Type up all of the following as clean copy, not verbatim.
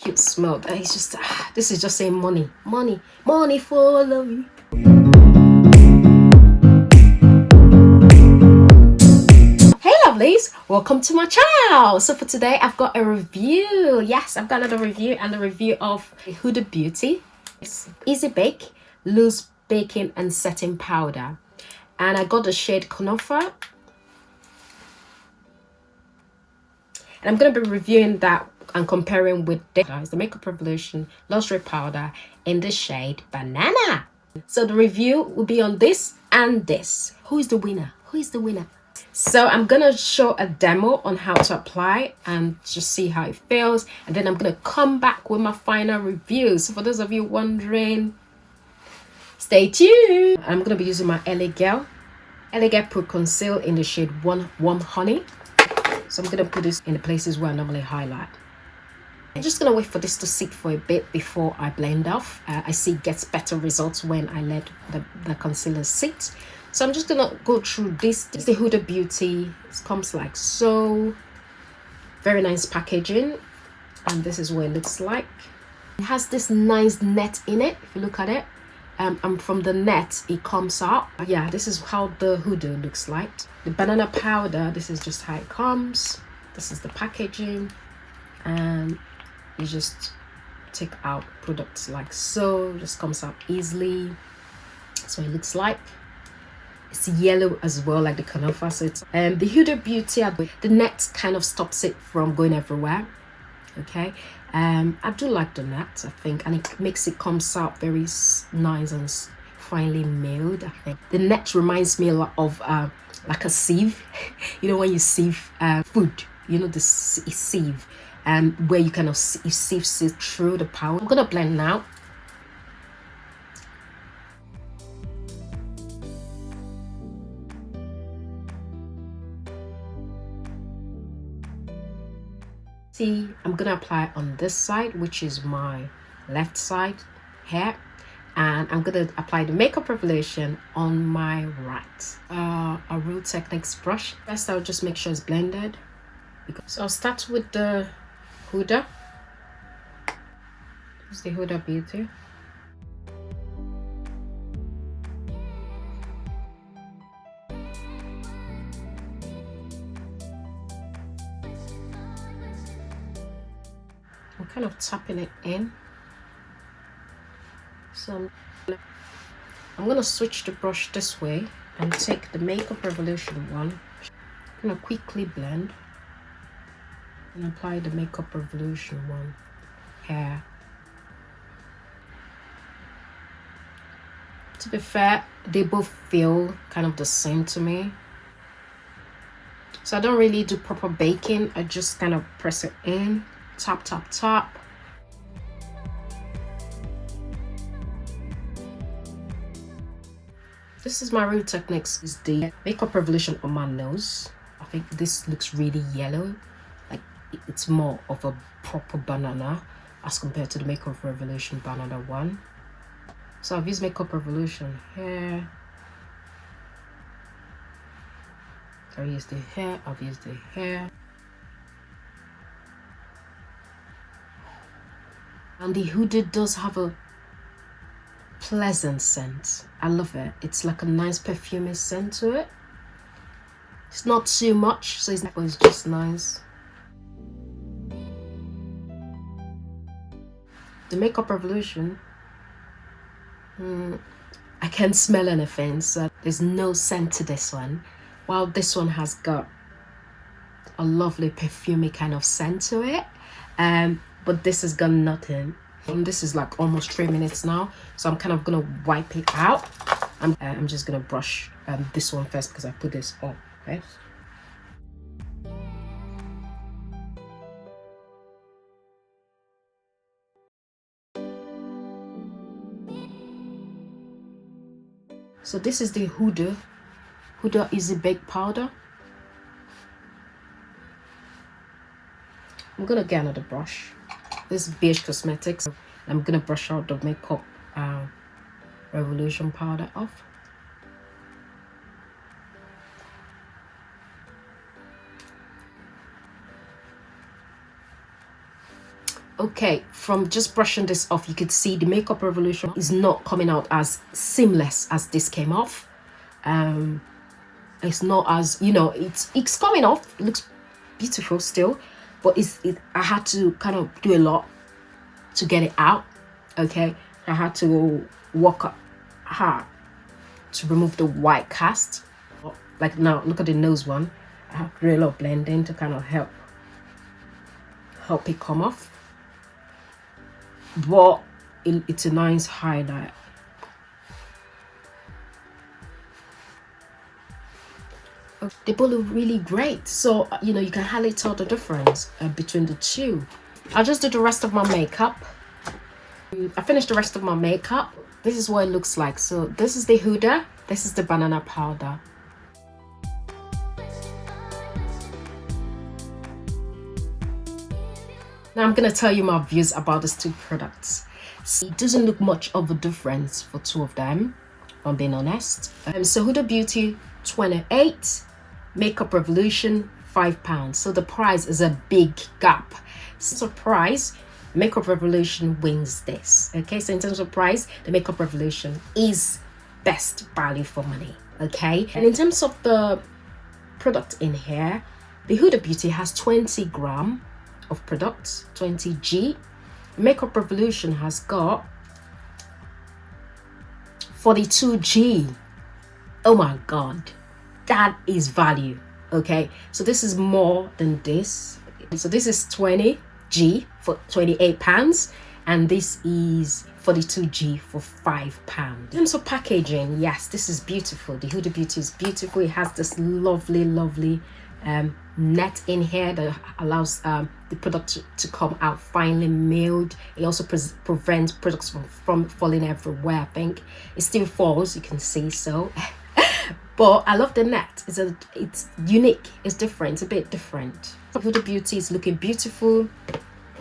cute smell. It's just this is just saying money, money, money, follow me. Hey lovelies, welcome to my channel. So for today I've got a review. Yes, I've got another review, and the review of Huda Beauty. It's Easy Bake Loose Baking and Setting Powder, and I got the shade Conifer, and I'm going to be reviewing that and comparing with the Makeup Revolution Luxury Powder in the shade Banana. So the review will be on this and this. Who is the winner? Who is the winner? So I'm gonna show a demo on how to apply and just see how it feels, and then I'm gonna come back with my final review. So for those of you wondering, stay tuned. I'm gonna be using my LA Girl Pro Conceal in the shade Warm Honey. So I'm gonna put this in the places where I normally highlight. I'm just gonna wait for this to sit for a bit before I blend off. I see it gets better results when I let the concealer sit. So I'm just gonna go through this. This is the Huda Beauty. It comes like so. Very nice packaging, and this is what it looks like. It has this nice net in it. If you look at it, and from the net it comes out. Yeah, this is how the Huda looks like. The banana powder, this is just how it comes. This is the packaging, and you just take out products like so. Just comes out easily. So it looks like. It's yellow as well, like the Conifer. So it's the Huda Beauty, the net kind of stops it from going everywhere. Okay, I do like the net, I think, and it makes it comes out very nice and finely milled. I think the net reminds me a lot of like a sieve. You know, when you sieve food, you know, the sieve, where you kind of sieve through the powder. I'm gonna blend now. See, I'm gonna apply on this side, which is my left side here, and I'm gonna apply the Makeup Revolution on my right. A Real Techniques brush. First, I'll just make sure it's blended. So I'll start with the Huda. This is the Huda Beauty. I'm kind of tapping it in. So I'm gonna switch the brush this way and take the Makeup Revolution one. I'm gonna quickly blend and apply the Makeup Revolution one here. To be fair, they both feel kind of the same to me. So I don't really do proper baking. I just kind of press it in, tap, tap, tap. This is my Real Techniques, is the Makeup Revolution on my nose. I think this looks really yellow, like it's more of a proper banana as compared to the Makeup Revolution banana one. So I've used Makeup Revolution here. I've used the hair, I've used the hair. And the Huda does have a pleasant scent. I love it. It's like a nice perfumey scent to it. It's not too much, so it's just nice. The Makeup Revolution, I can't smell anything, so there's no scent to this one. While this one has got a lovely perfumey kind of scent to it, but this has got nothing. And this is like almost 3 minutes now, so I'm kind of gonna wipe it out. I'm just gonna brush this one first because I put this on first. So this is the Huda Easy Bake Powder. I'm gonna get another brush. This is Beige Cosmetics. I'm gonna brush out the Makeup Revolution powder off. Okay, from just brushing this off, you could see the Makeup Revolution is not coming out as seamless as this came off. It's not as, you know, it's coming off. It looks beautiful still, but I had to kind of do a lot to get it out. Okay, I had to work hard to remove the white cast. Like now, look at the nose one. I have to do a lot of blending to kind of help it come off. But it's a nice highlight. They both look really great, so you know, you can hardly tell the difference between the two. I'll just do the rest of my makeup. I finished the rest of my makeup. This is what it looks like. So this is the Huda, this is the banana powder. Now I'm gonna tell you my views about these two products. See, it doesn't look much of a difference for two of them, if I'm being honest. So Huda Beauty 28, Makeup Revolution £5. So the price is a big gap. Surprise, Makeup Revolution wins this. Okay, so in terms of price, the Makeup Revolution is best value for money. Okay, and in terms of the product in here, the Huda Beauty has 20 grams of products, 20g. Makeup Revolution has got 42g. Oh my god, that is value. Okay, so this is more than this. So this is 20g for £28, and this is 42g for £5. In terms of packaging, yes, this is beautiful. The Huda Beauty is beautiful. It has this lovely net in here that allows the product to come out finely milled. It also prevents products from falling everywhere. I think it still falls, you can see, so but I love the net. It's unique, it's different, it's a bit different. Huda Beauty is looking beautiful.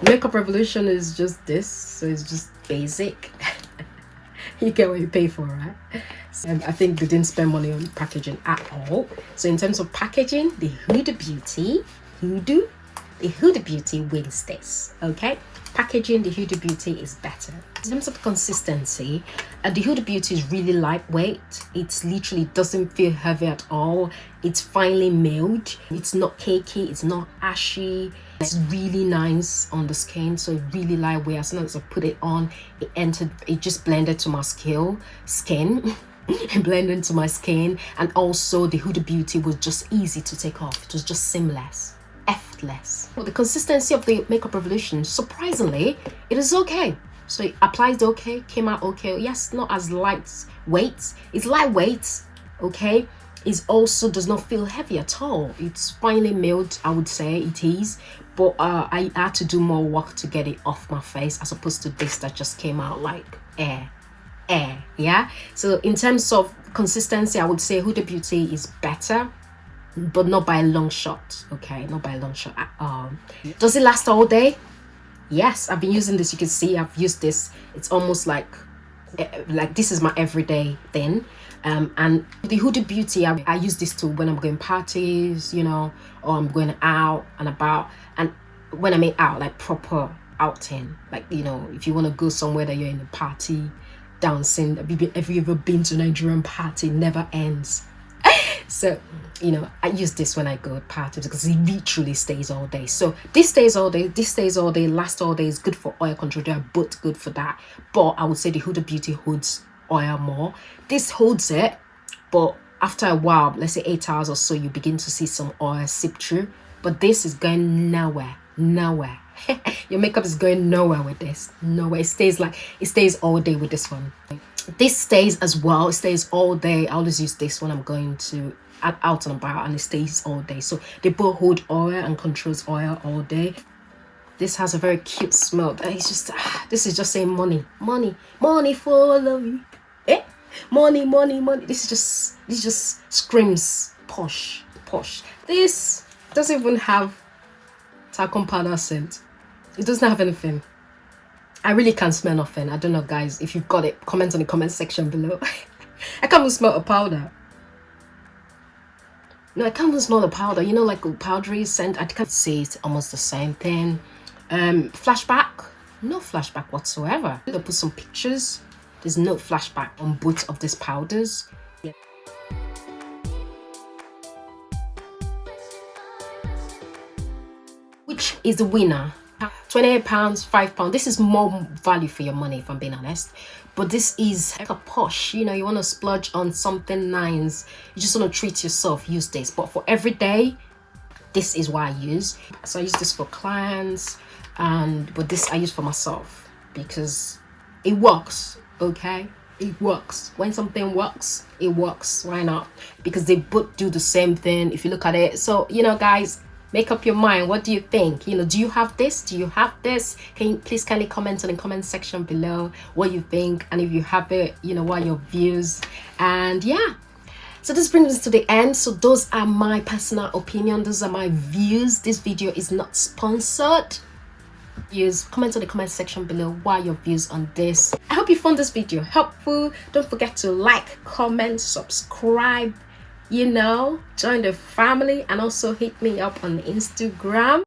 Makeup Revolution is just this, so it's just basic. You get what you pay for, right? I think they didn't spend money on packaging at all. So in terms of packaging, the Huda Beauty wins this. Okay, packaging, the Huda Beauty is better. In terms of consistency, the Huda Beauty is really lightweight. It literally doesn't feel heavy at all. It's finely milled. It's not cakey, it's not ashy. It's really nice on the skin, so really lightweight. As soon as I put it on, it just blended to my skin. It blended into my skin, and also the Huda Beauty was just easy to take off. It was just seamless, effortless. Well, the consistency of the Makeup Revolution, surprisingly, it is okay. So it applies okay, came out okay. Yes, not as lightweight. It's lightweight, okay. It also does not feel heavy at all. It's finely milled, I would say it is, but I had to do more work to get it off my face, as opposed to this that just came out like air. Yeah, so in terms of consistency, I would say Huda Beauty is better, but not by a long shot. Okay, not by a long shot at all. Does it last all day? Yes, I've been using this. You can see I've used this. It's almost like this is my everyday thing. And the Huda Beauty, I use this too when I'm going parties, you know, or I'm going out and about. And when I mean out, like proper outing, like, you know, if you want to go somewhere that you're in a party, dancing. Have you ever been to a Nigerian party? It never ends. So, you know, I use this when I go to parties because it literally stays all day. So this stays all day, this stays all day, lasts all day. Is good for oil control. They are both good for that. But I would say the Huda Beauty holds oil more. This holds it, but after a while, let's say 8 hours or so, you begin to see some oil seep through. But this is going nowhere. Your makeup is going nowhere with this. Nowhere. It stays all day with this one. This stays as well. It stays all day. I always use this when I'm going to out and about, and it stays all day. So they both hold oil and controls oil all day. This has a very cute smell. It's just this is just saying money follow me. Money. This just screams posh. This doesn't even have talcum powder scent. It doesn't have anything. I really can't smell nothing. I don't know, guys. If you've got it, comment on the comment section below. I can't even smell a powder. No, I can't even smell the powder. You know, like a powdery scent. I can't say it's almost the same thing. Flashback, no flashback whatsoever. They'll put some pictures. There's no flashback on both of these powders. Which is the winner? £28, £5. This is more value for your money, if I'm being honest. But this is like a posh, you know, you want to splurge on something nice. You just want to treat yourself, use this. But for every day, this is what I use. So I use this for clients, but this I use for myself because it works. Okay, it works. When something works, it works. Why not? Because they both do the same thing if you look at it. So, you know, guys, make up your mind. What do you think? You know, do you have this? Do you have this? Can you please kindly comment on the comment section below what you think, and if you have it, you know, what are your views? And yeah, so this brings us to the end. So those are my personal opinion, those are my views. This video is not sponsored. Comment on the comment section below what are your views on this. I hope you found this video helpful. Don't forget to like, comment, subscribe, you know, join the family, and also hit me up on Instagram.